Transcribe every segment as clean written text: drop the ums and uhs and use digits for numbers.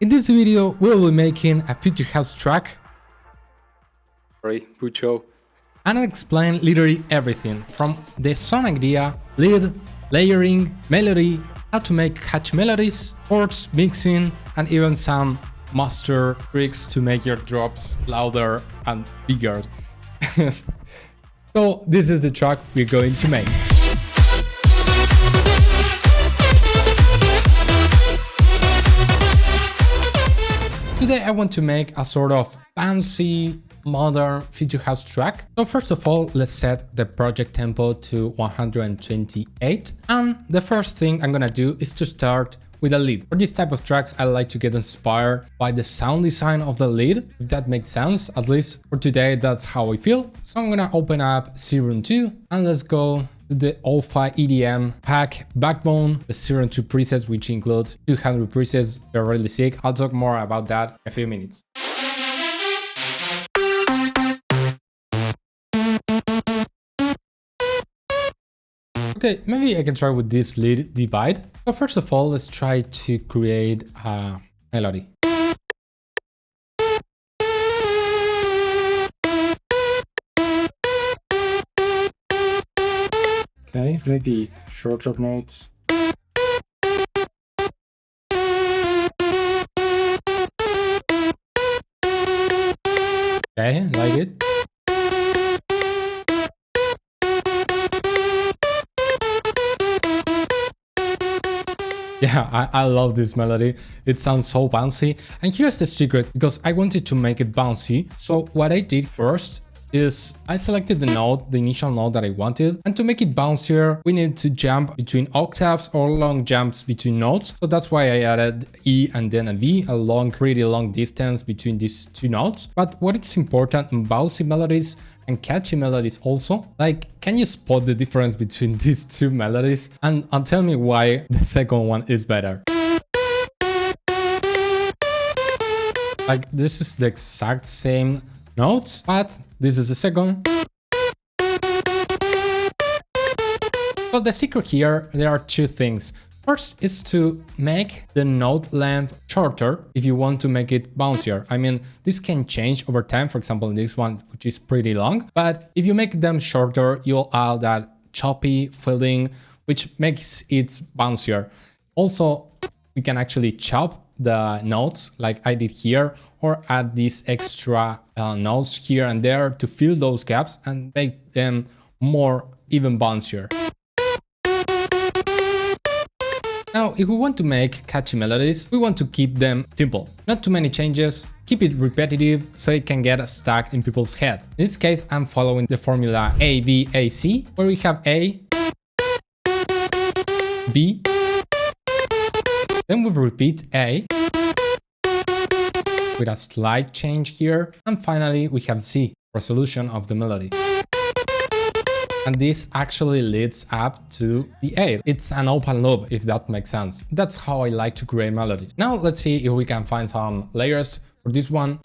In this video, we'll be making a future house track. Sorry, Pucho. And I'll explain literally everything from the song idea, lead, layering, melody, how to make catchy melodies, chords, mixing, and even some master tricks to make your drops louder and bigger. So this is the track we're going to make. Today I want to make a sort of fancy, modern future house track. So first of all, let's set the project tempo to 128. And the first thing I'm gonna do is to start with a lead. For this type of tracks, I like to get inspired by the sound design of the lead, if that makes sense. At least for today, that's how I feel. So I'm gonna open up Serum 2 and let's go to the Lo-Fi EDM pack Backbone, the Serum 2 presets, which include 200 presets. They're really sick. I'll talk more about that in a few minutes. Okay, maybe I can try with this lead divide. So first of all, let's try to create a melody. Okay, maybe shorter notes. Okay, like it. Yeah, I love this melody. It sounds so bouncy. And here's the secret, because I wanted to make it bouncy. So what I did first is I selected the note, the initial note that I wanted. And to make it bouncier, we need to jump between octaves or long jumps between notes. So that's why I added E and then a V, a long, pretty long distance between these two notes. But what is important in bouncy melodies and catchy melodies also, like, can you spot the difference between these two melodies? And tell me why the second one is better. Like, this is the exact same notes, but this is the second. So the secret here, there are two things. First is to make the note length shorter if you want to make it bouncier. I mean, this can change over time. For example, in this one, which is pretty long, but if you make them shorter, you'll add that choppy feeling, which makes it bouncier. Also, we can actually chop the notes like I did here, or add these extra notes here and there to fill those gaps and make them more even bouncier. Now, if we want to make catchy melodies, we want to keep them simple. Not too many changes, keep it repetitive so it can get stuck in people's head. In this case, I'm following the formula A-B-A-C, where we have A, B, then we repeat A, with a slight change here, and finally we have C, resolution of the melody. And this actually leads up to the A. It's an open loop, if that makes sense. That's how I like to create melodies. Now let's see if we can find some layers for this one.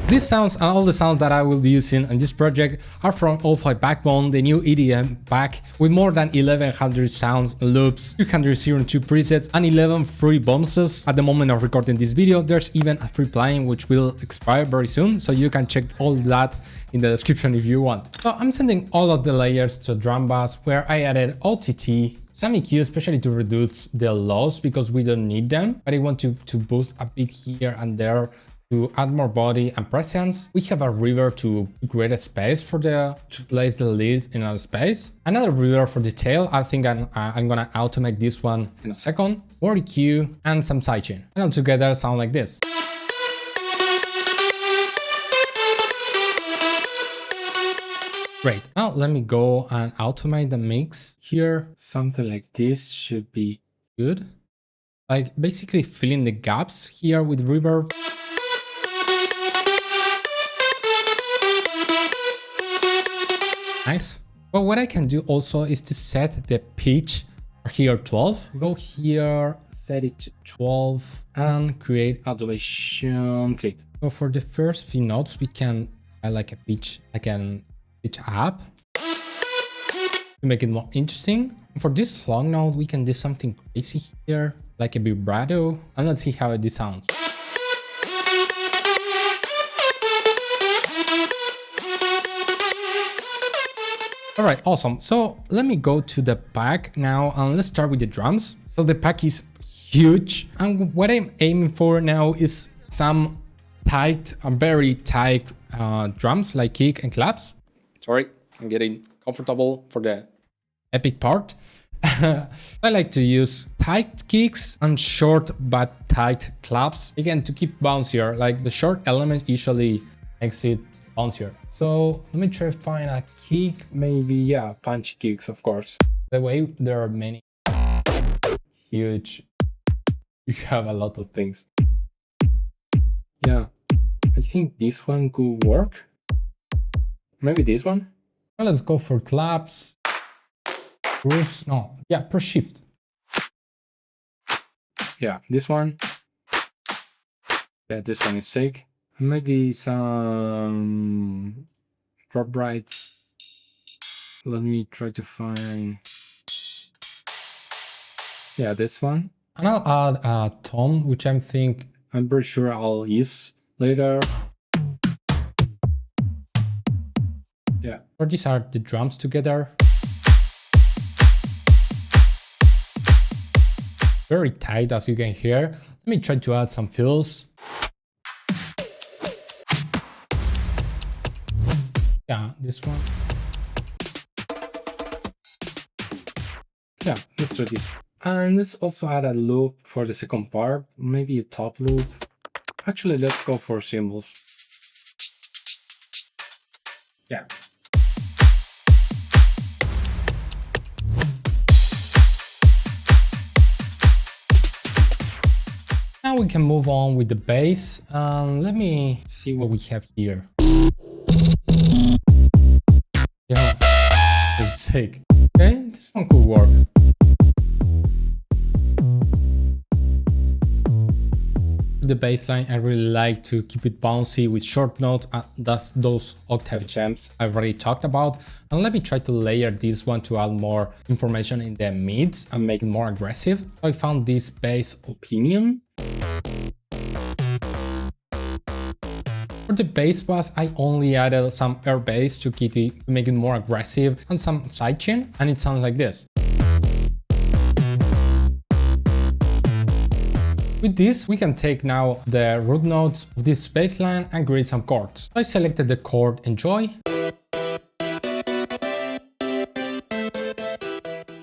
These sounds and all the sounds that I will be using in this project are from Lo-Fi Backbone, the new EDM pack with more than 1100 sounds, loops, 200 Serum 2 presets, and 11 free bonuses. At the moment of recording this video, there's even a free plugin which will expire very soon, so you can check all that in the description if you want. So I'm sending all of the layers to Drum Bus, where I added OTT, some EQ, especially to reduce the loss because we don't need them, but I want to boost a bit here and there to add more body and presence. We have a reverb to create a space for to place the lead in a space. Another reverb for the tail. I think I'm gonna automate this one in a second. More EQ and some sidechain. And all together sound like this. Great. Now let me go and automate the mix here. Something like this should be good. Like basically filling the gaps here with reverb. Nice. But what I can do also is to set the pitch here 12. Go here, set it to 12 and create automation clip. So for the first few notes, we can I like a pitch, I can pitch up to make it more interesting. For this long note, we can do something crazy here, like a vibrato, and let's see how this sounds. All right, awesome. So let me go to the pack now and let's start with the drums. So the pack is huge, and what I'm aiming for now is some tight, very tight drums like kick and claps. Sorry, I'm getting comfortable for the epic part. I like to use tight kicks and short but tight claps, again to keep bouncier. Like the short element usually makes it bouncier. So let me try to find a kick. Maybe, yeah, punchy kicks, of course. The way there are many huge, you have a lot of things. Yeah, I think this one could work. Maybe this one. Well, let's go for claps. Grooves, no, yeah, press shift. Yeah, this one. Yeah, this one is sick. Maybe some drop rights. Let me try to find. Yeah, this one. And I'll add a tom, which I'm pretty sure I'll use later. Yeah. Or these are the drums together. Very tight, as you can hear. Let me try to add some fills. Yeah, this one. Yeah, let's try this. And let's also add a loop for the second part, maybe a top loop. Actually, let's go for cymbals. Yeah. Now we can move on with the bass. Let me see what we have here. Yeah, it's sick. Okay, this one could work. The bass line, I really like to keep it bouncy with short notes. That's those octave jumps I already talked about. And let me try to layer this one to add more information in the mids and make it more aggressive. So I found this bass opinion. For the bass bass, I only added some air bass to make it more aggressive and some sidechain, and it sounds like this. With this, we can take now the root notes of this bass line and create some chords. I selected the chord Enjoy.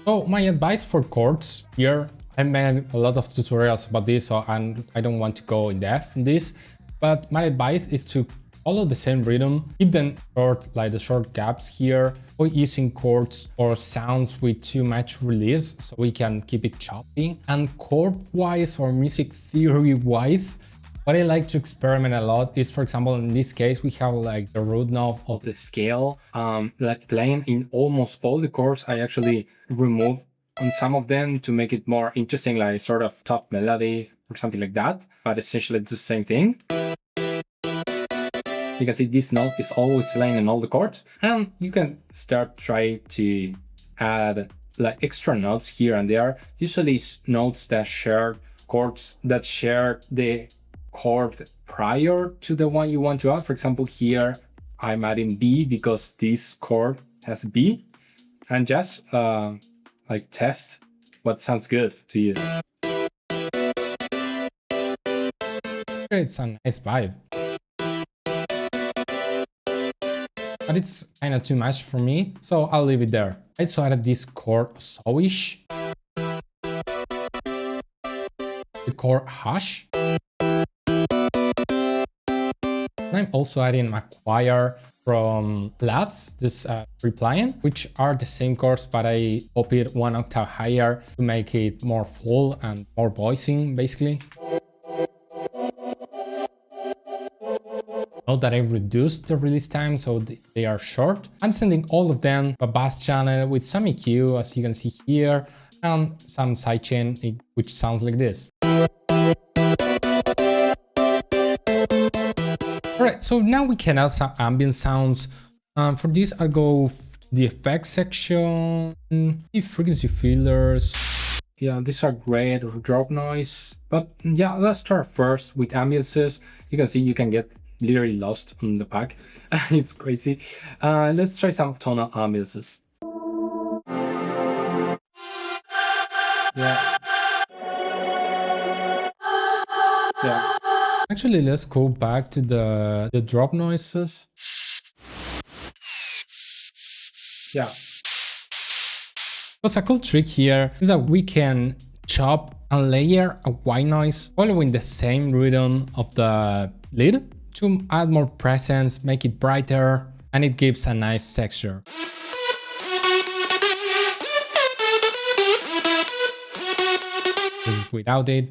So my advice for chords here, I made a lot of tutorials about this, so I don't want to go in depth in this, but my advice is to follow the same rhythm, keep them short, like the short gaps here, or using chords or sounds with too much release, so we can keep it choppy. And chord-wise or music theory-wise, what I like to experiment a lot is, for example, in this case, we have like the root note of the scale, like playing in almost all the chords. I actually remove on some of them to make it more interesting, like sort of top melody or something like that, but essentially it's the same thing. You can see this note is always playing in all the chords, and you can start try to add like extra notes here and there. Usually notes that share chords that share the chord prior to the one you want to add. For example, here I'm adding B because this chord has B, and just like test what sounds good to you. It's a nice vibe. But it's kind of too much for me, so I'll leave it there. I also added this chord Sowish, the chord Hush, and I'm also adding a choir from Labs, this free plugin, which are the same chords, but I copied one octave higher to make it more full and more voicing, basically. Note that I've reduced the release time so they are short. I'm sending all of them to a bass channel with some EQ, as you can see here, and some sidechain, which sounds like this. Alright, right, so now we can add some ambient sounds. For this, I'll go to the effects section, the frequency filters. Yeah, these are great for drop noise. But yeah, let's start first with ambiances. You can see you can get literally lost on the pack. It's crazy. Let's try some tonal ambiances. Yeah. Yeah. Actually, let's go back to the drop noises. Yeah. What's a cool trick here is that we can chop and layer a white noise following the same rhythm of the lead to add more presence, make it brighter, and it gives a nice texture. This is without it.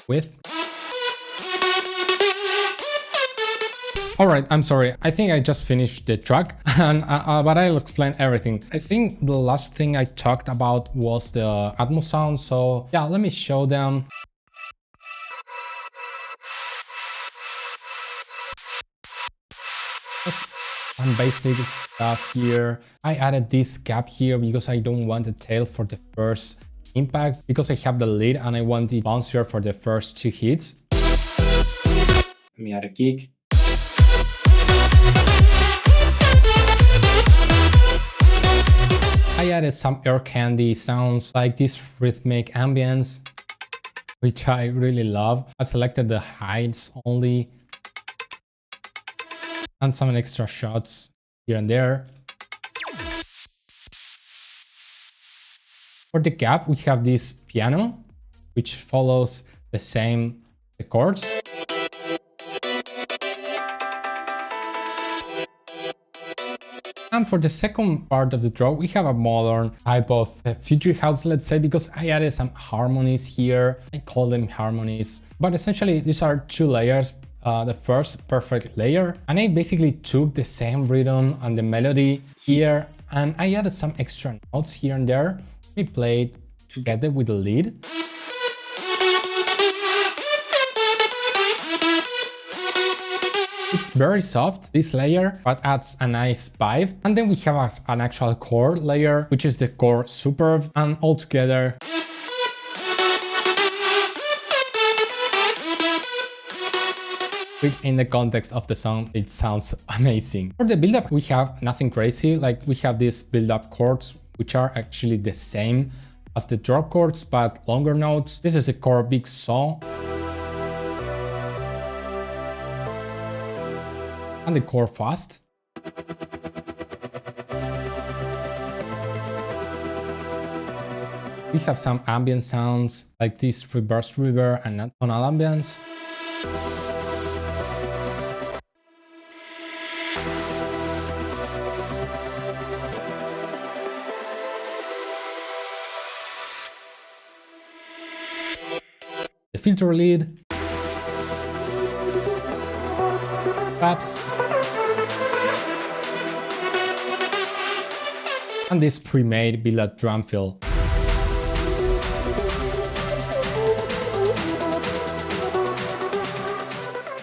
With. Alright, I'm sorry, I think I just finished the track, and but I'll explain everything. I think the last thing I talked about was the Atmos sound, so yeah, let me show them. Some basic stuff here. I added this gap here because I don't want the tail for the first impact, because I have the lead and I want it bouncier for the first 2 hits. Let me add a kick. I added some air candy sounds like this rhythmic ambience, which I really love. I selected the highs only and some extra shots here and there. For the gap, we have this piano, which follows the same chords. And for the second part of the drop, we have a modern type of future house, let's say, because I added some harmonies here. I call them harmonies, but essentially these are 2 layers. The first perfect layer, and I basically took the same rhythm and the melody here, and I added some extra notes here and there. We played together with the lead. It's very soft, this layer, but adds a nice vibe. And then we have an actual core layer, which is the core superb, and all together which in the context of the song, it sounds amazing. For the build-up, we have nothing crazy. Like, we have these build-up chords, which are actually the same as the drop chords, but longer notes. This is a core big saw. And the core fast. We have some ambient sounds, like this reverse reverb and tonal ambience. The filter lead, perhaps, and this pre-made build-up drum fill.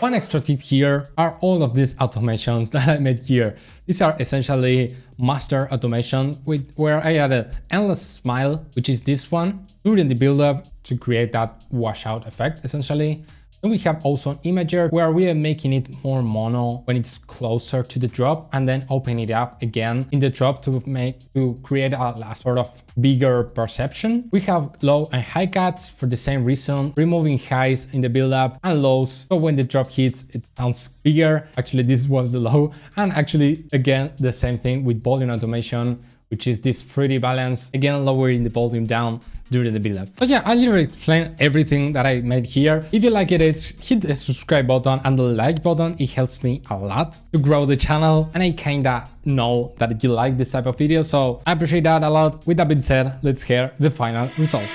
One extra tip here are all of these automations that I made here. These are essentially master automation where I added endless smile, which is this one, during the build-up to create that washout effect essentially. Then we have also an imager where we are making it more mono when it's closer to the drop, and then open it up again in the drop to create a sort of bigger perception. We have low and high cuts for the same reason, removing highs in the build-up and lows, so when the drop hits it sounds bigger. Actually, this was the low, and actually again the same thing with volume automation, which is this fruity balance, again lowering the volume down during the build-up. So yeah, I literally explained everything that I made here. If you like it, hit the subscribe button and the like button. It helps me a lot to grow the channel, and I kinda know that you like this type of video, so I appreciate that a lot. With that being said, let's hear the final result.